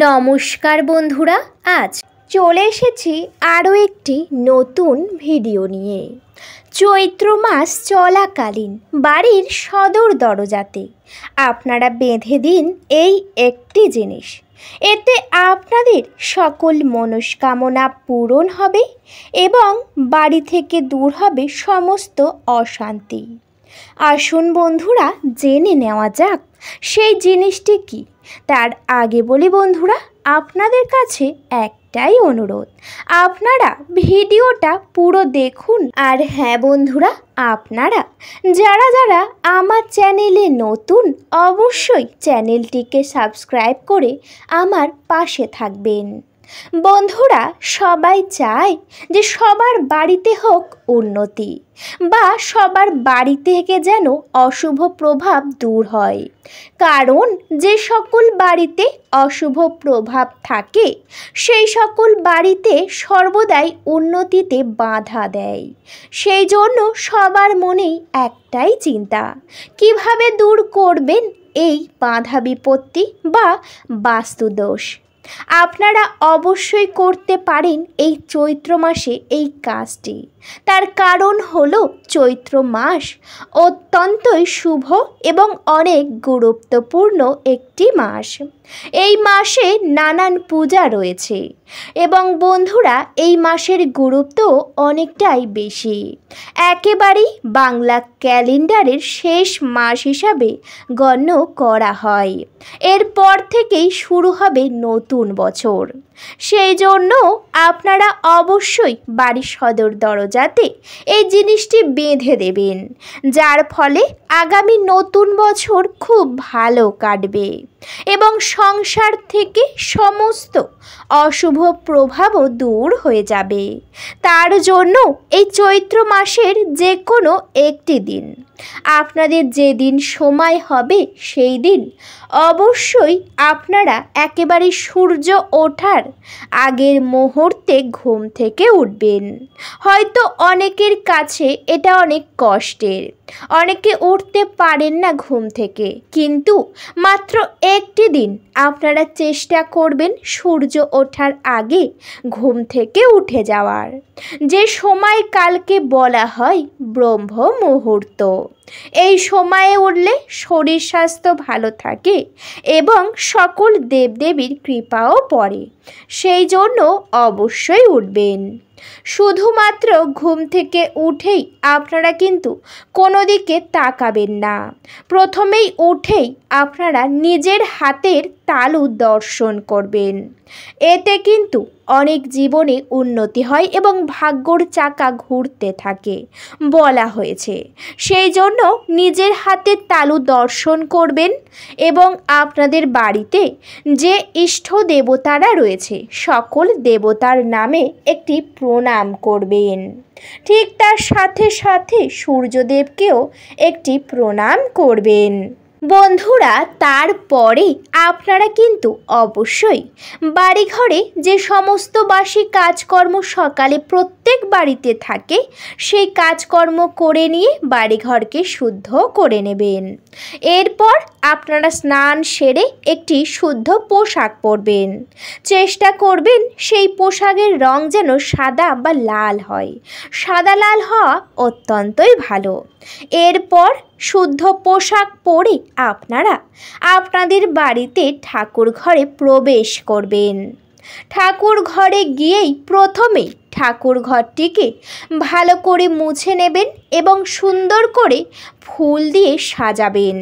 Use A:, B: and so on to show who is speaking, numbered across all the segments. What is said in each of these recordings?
A: নমস্কার বন্ধুরা, আজ চলে এসেছি আরও একটি নতুন ভিডিও নিয়ে। চৈত্র মাস চলাকালীন বাড়ির সদর দরজাতে আপনারা বেঁধে দিন এই একটি জিনিস। এতে আপনাদের সকল মনস্কামনা পূরণ হবে এবং বাড়ি থেকে দূর হবে সমস্ত অশান্তি। আসুন বন্ধুরা, জেনে নেওয়া যাক সেই জিনিসটি কি। তার আগে বলি বন্ধুরা, আপনাদের কাছে একটাই অনুরোধ, আপনারা ভিডিওটা পুরো দেখুন। আর হ্যাঁ বন্ধুরা, আপনারা যারা যারা আমার চ্যানেলে নতুন, অবশ্যই চ্যানেলটিকে সাবস্ক্রাইব করে আমার পাশে থাকবেন। বন্ধুরা, সবাই চায় যে সবার বাড়িতে হোক উন্নতি, বা সবার বাড়ি থেকে যেন অশুভ প্রভাব দূর হয়। কারণ যে সকল বাড়িতে অশুভ প্রভাব থাকে সেই সকল বাড়িতে সর্বদাই উন্নতিতে বাধা দেয়। সেই জন্য সবার মনেই একটাই চিন্তা, কিভাবে দূর করবেন এই বাধা বিপত্তি বা বাস্তুদোষ। আপনারা অবশ্যই করতে পারেন এই চৈত্র মাসে এই কাজটি। তার কারণ হলো চৈত্র মাস অত্যন্তই শুভ এবং অনেক গুরুত্বপূর্ণ একটি মাস। এই মাসে নানান পূজা রয়েছে এবং বন্ধুরা, এই মাসের গুরুত্ব অনেকটাই বেশি। একেবারেই বাংলা ক্যালেন্ডারের শেষ মাস হিসাবে গণ্য করা হয়। এরপর থেকেই শুরু হবে নতুন বছর। সেই জন্য আপনারা অবশ্যই বাড়ির সদর দরজাতে এই জিনিসটি বেঁধে দেবেন, যার ফলে আগামী নতুন বছর খুব ভালো কাটবে এবং সংসার থেকে সমস্ত অশুভ প্রভাবও দূর হয়ে যাবে। তার জন্য এই চৈত্র মাসের যে কোনো একটি দিন, আপনাদের যেদিন সময় হবে সেই দিন অবশ্যই আপনারা একেবারে সূর্য ওঠার আগের মুহূর্তে ঘুম থেকে উঠবেন। হয়তো অনেকের কাছে এটা অনেক কষ্টের, অনেকে উঠতে পারেন না ঘুম থেকে, কিন্তু মাত্র একটি দিন আপনারা চেষ্টা করবেন সূর্য ওঠার আগে ঘুম থেকে উঠে যাওয়ার। যে সময়কালকে বলা হয় ব্রহ্ম মুহূর্ত। এই সময়ে উঠলে শরীর স্বাস্থ্য ভালো থাকে এবং সকল দেবদেবীর কৃপাও পড়ে। সেই জন্য অবশ্যই উঠবেন। শুধুমাত্র ঘুম থেকে উঠেই আপনারা কিন্তু কোনো দিকে তাকাবেন না। প্রথমেই উঠেই আপনারা নিজের হাতের তালু দর্শন করবেন। এতে কিন্তু অনেক জীবনে উন্নতি হয় এবং ভাগ্যর চাকা ঘুরতে থাকে বলা হয়েছে। সেই জন্য নিজের হাতের তালু দর্শন করবেন এবং আপনাদের বাড়িতে যে ইষ্ট দেবতারা রয়েছে সকল দেবতার নামে একটি প্রণাম করবেন। ঠিক তার সাথে সাথে সূর্যদেবকেও একটি প্রণাম করবেন। বন্ধুরা, তারপরে আপনারা কিন্তু অবশ্যই বাড়িঘরে যে সমস্ত বাসি কাজকর্ম সকালে প্রত্যেক বাড়িতে থাকে সেই কাজকর্ম করে নিয়ে বাড়িঘরকে শুদ্ধ করে নেবেন। এরপর আপনারা স্নান সেরে একটি শুদ্ধ পোশাক পরবেন। চেষ্টা করবেন সেই পোশাকের রং যেন সাদা বা লাল হয়। সাদা লাল হওয়া অত্যন্তই ভালো। এরপর শুদ্ধ পোশাক পরে আপনারা আপনাদের বাড়িতে ঠাকুর ঘরে প্রবেশ করবেন। ঠাকুর ঘরে গিয়েই প্রথমেই ঠাকুর ঘরটিকে ভালো করে মুছে নেবেন এবং সুন্দর করে ফুল দিয়ে সাজাবেন।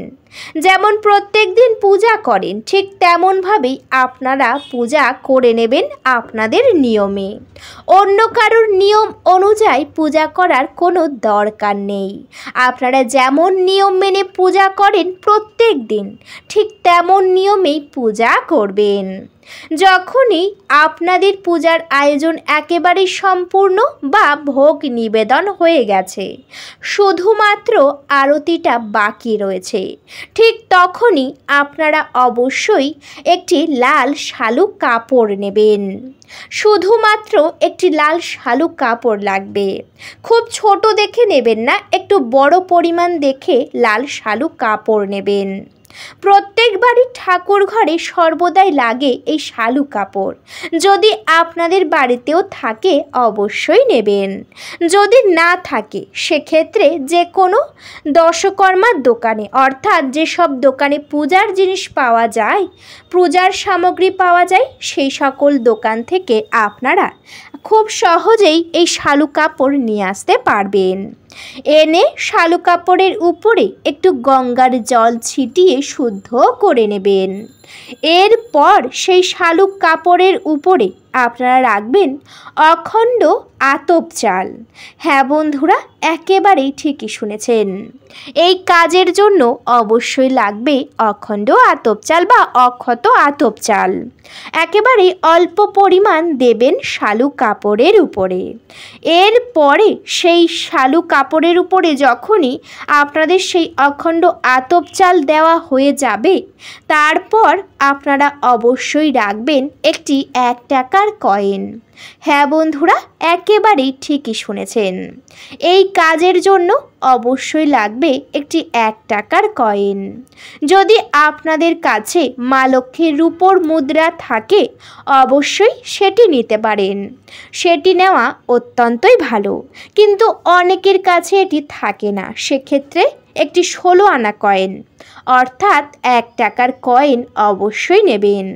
A: যেমন প্রত্যেক দিন পূজা করেন ঠিক তেমনভাবেই আপনারা পূজা করে নেবেন আপনাদের নিয়মে। অন্য কারোর নিয়ম অনুযায়ী পূজা করার কোনো দরকার নেই। আপনারা যেমন নিয়ম মেনে পূজা করেন প্রত্যেক দিন ঠিক তেমন নিয়মেই পূজা করবেন। যখনই আপনাদের পূজার আয়োজন একেবারে সম্পূর্ণ বা ভোগ নিবেদন হয়ে গেছে, শুধুমাত্র আরতিটা বাকি রয়েছে, ঠিক তখনই আপনারা অবশ্যই একটি লাল শালুক কাপড় নেবেন। শুধুমাত্র একটি লাল শালুক কাপড় লাগবে। খুব ছোট দেখে নেবেন না, একটু বড় পরিমাণ দেখে লাল শালুক কাপড় নেবেন। প্রত্যেক বাড়ির ঠাকুর ঘরে সর্বদাই লাগে এই শালু কাপড়। যদি আপনাদের বাড়িতেও থাকে অবশ্যই নেবেন। যদি না থাকে সেক্ষেত্রে যে কোনো দশকর্মার দোকানে, অর্থাৎ যেসব দোকানে পূজার জিনিস পাওয়া যায়, পূজার সামগ্রী পাওয়া যায়, সেই সকল দোকান থেকে আপনারা খুব সহজেই এই শালু কাপড় নিয়ে আসতে পারবেন। এনে শালু কাপড়ের উপরে একটু গঙ্গার জল ছিটিয়ে শুদ্ধ করে নেবেন। এরপর সেই শালু কাপড়ের উপরে আপনারা রাখবেন অখণ্ড আতপ চাল। হ্যাঁ বন্ধুরা, একেবারেই ঠিকই শুনেছেন। এই কাজের জন্য অবশ্যই লাগবে অখণ্ড আতপ চাল বা অক্ষত আতপ চাল। একেবারে অল্প পরিমাণ দেবেন শালু কাপড়ের উপরে। এরপরে সেই শালু কাপড়ের উপরে যখনই আপনাদের সেই অখণ্ড আতপ চাল দেওয়া হয়ে যাবে, তারপর আপনারা অবশ্যই রাখবেন একটি 1 টাকার কয়েন। হ্যাঁ বন্ধুরা, একেবারেই ঠিকই শুনেছেন। এই কাজের জন্য অবশ্যই লাগবে একটি 1 টাকার কয়েন। যদি আপনাদের কাছে মা লক্ষ্মীর রূপোর মুদ্রা থাকে অবশ্যই সেটি নিতে পারেন। সেটি নেওয়া অত্যন্তই ভালো, কিন্তু অনেকের কাছে এটি থাকে না। সেক্ষেত্রে একটি 16 আনা কয়েন অর্থাৎ 1 টাকার কয়েন অবশ্যই নেবেন।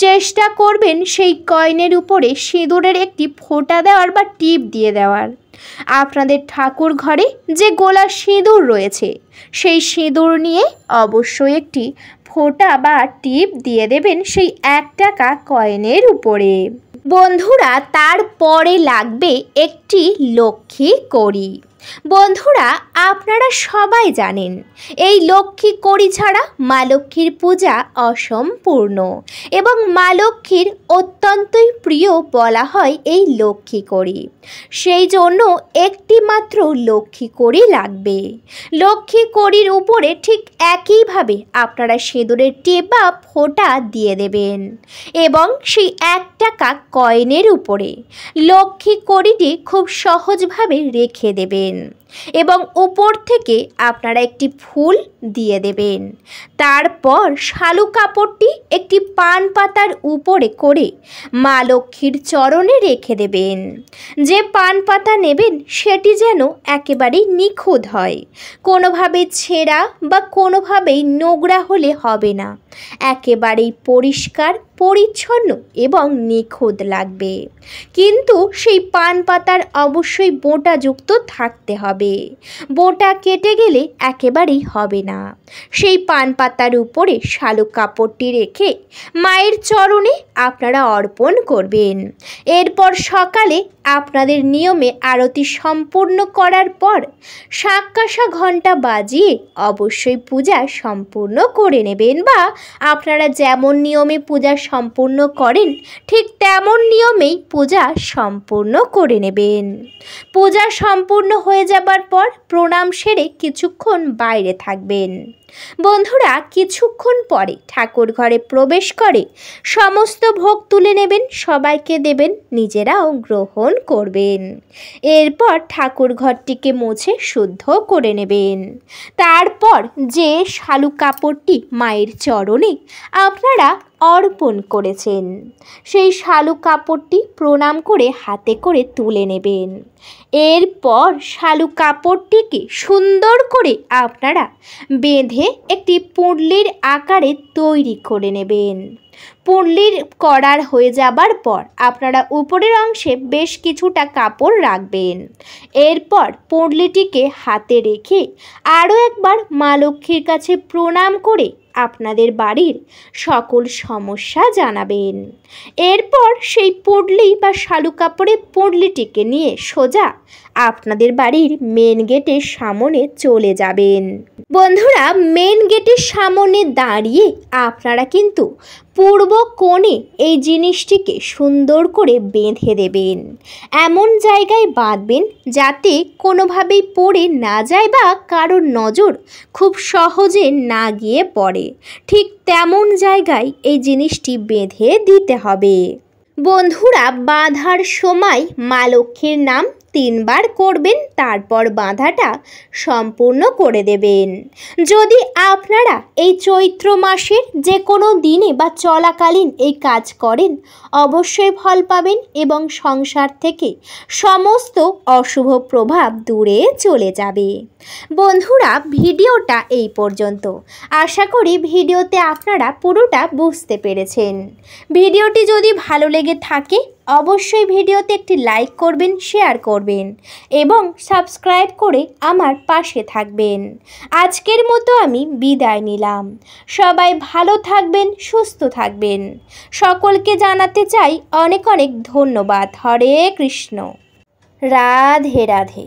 A: চেষ্টা করবেন সেই কয়েনের উপরে সিঁদুরের একটি ফোঁটা দেওয়ার বা টিপ দিয়ে দেওয়ার। আপনাদের ঠাকুর ঘরে যে গোলা সিঁদুর রয়েছে সেই সিঁদুর নিয়ে অবশ্যই একটি ফোঁটা বা টিপ দিয়ে দেবেন সেই 1 টাকা কয়েনের উপরে। বন্ধুরা, তারপরে লাগবে একটি লক্ষ্মী কড়ি। বন্ধুরা, আপনারা সবাই জানেন এই লক্ষ্মী কড়ি ছাড়া মা লক্ষ্মীর পূজা অসম্পূর্ণ এবং মা লক্ষ্মীর অত্যন্তই প্রিয় বলা হয় এই লক্ষ্মী কড়ি। সেই জন্য একটি মাত্র লক্ষ্মী কড়ি লাগবে। লক্ষ্মী কড়ির উপরে ঠিক একইভাবে আপনারা সিঁদুরের টিপ বা ফোঁটা দিয়ে দেবেন এবং সেই 1 টাকা কয়েনের উপরে লক্ষ্মী কড়িটি খুব সহজভাবে রেখে দেবেন এবং উপর থেকে আপনারা একটি ফুল দিয়ে দেবেন। তারপর শালু কাপড়টি একটি পান পাতার উপরে করে মা লক্ষ্মীর চরণে রেখে দেবেন। যে পান পাতা নেবেন সেটি যেন একেবারেই নিখুঁত হয়, কোনোভাবে ছেঁড়া বা কোনোভাবেই নোংরা হলে হবে না। একেবারেই পরিষ্কার পরিচ্ছন্ন এবং নিখুঁত লাগবে। কিন্তু সেই পান পাতার অবশ্যই বোঁটাযুক্ত থাকতে হবে। বোঁটা কেটে গেলে একেবারেই হবে না। সেই পান পাতার উপরে শালু কাপড়টি রেখে মায়ের চরণে আপনারা অর্পণ করবেন। এরপর সকালে আপনাদের নিয়মে আরতি সম্পূর্ণ করার পর শাঁককাশা ঘণ্টা বাজিয়ে অবশ্যই পূজা সম্পূর্ণ করে নেবেন, বা আপনারা যেমন নিয়মে পূজা সম্পূর্ণ করেন ঠিক তেমন নিয়মেই পূজা সম্পূর্ণ করে নেবেন। পূজা সম্পূর্ণ হয়ে যাবার পর প্রণাম সেরে কিছুক্ষণ বাইরে থাকবেন। বন্ধুরা, কিছুক্ষণ পরে ঠাকুর ঘরে প্রবেশ করে সমস্ত ভোগ তুলে নেবেন, সবাইকে দেবেন, নিজেরাও গ্রহণ করবেন। এরপর ঠাকুর ঘরটিকে মুছে শুদ্ধ করে নেবেন। তারপর যে শালু কাপড়টি মায়ের চরণে আপনারা অর্পণ করেছেন সেই শালু কাপড়টি প্রণাম করে হাতে করে তুলে নেবেন। এরপর শালু কাপড়টিকে সুন্দর করে আপনারা বেঁধে একটি পুঁটলির আকারে তৈরি করে নেবেন। পুঁটলির করার হয়ে যাবার পর আপনারা উপরের অংশে বেশ কিছুটা কাপড় রাখবেন। এরপর পুঁটলিটিকে হাতে রেখে আরও একবার মা লক্ষ্মীর কাছে প্রণাম করে আপনাদের বাড়ির সকল সমস্যা জানাবেন। এরপর সেই পুঁটলি বা শালু কাপড়ের পুঁটলিটিকে নিয়ে সোজা আপনাদের বাড়ির মেন গেটের সামনে চলে যাবেন। বন্ধুরা, মেন গেটের সামনে দাঁড়িয়ে আপনারা কিন্তু পূর্ব কোণে এই জিনিসটিকে সুন্দর করে বেঁধে দেবেন। এমন জায়গায় বাঁধবেন যাতে কোনোভাবেই পড়ে না যায় বা কারোর নজর খুব সহজে না গিয়ে পড়ে। ঠিক তেমন জায়গায় এই জিনিসটি বেঁধে দিতে হবে। বন্ধুরা, বাঁধার সময় মা লক্ষ্মীর নাম 3 বার করবেন, তারপর বাঁধাটা সম্পূর্ণ করে দেবেন। যদি আপনারা এই চৈত্র মাসের যে কোনো দিনে বা চলাকালীন এই কাজ করেন, অবশ্যই ফল পাবেন এবং সংসার থেকে সমস্ত অশুভ প্রভাব দূরে চলে যাবে। বন্ধুরা, ভিডিওটা এই পর্যন্ত। আশা করি ভিডিওতে আপনারা পুরোটা বুঝতে পেরেছেন। ভিডিওটি যদি ভালো লেগে থাকে অবশ্যই ভিডিওতে একটি লাইক করবেন, শেয়ার করবেন এবং সাবস্ক্রাইব করে আমার পাশে থাকবেন। আজকের মতো আমি বিদায় নিলাম। সবাই ভালো থাকবেন, সুস্থ থাকবেন। সকলকে জানাতে চাই অনেক অনেক ধন্যবাদ। হরে কৃষ্ণ। রাধে রাধে।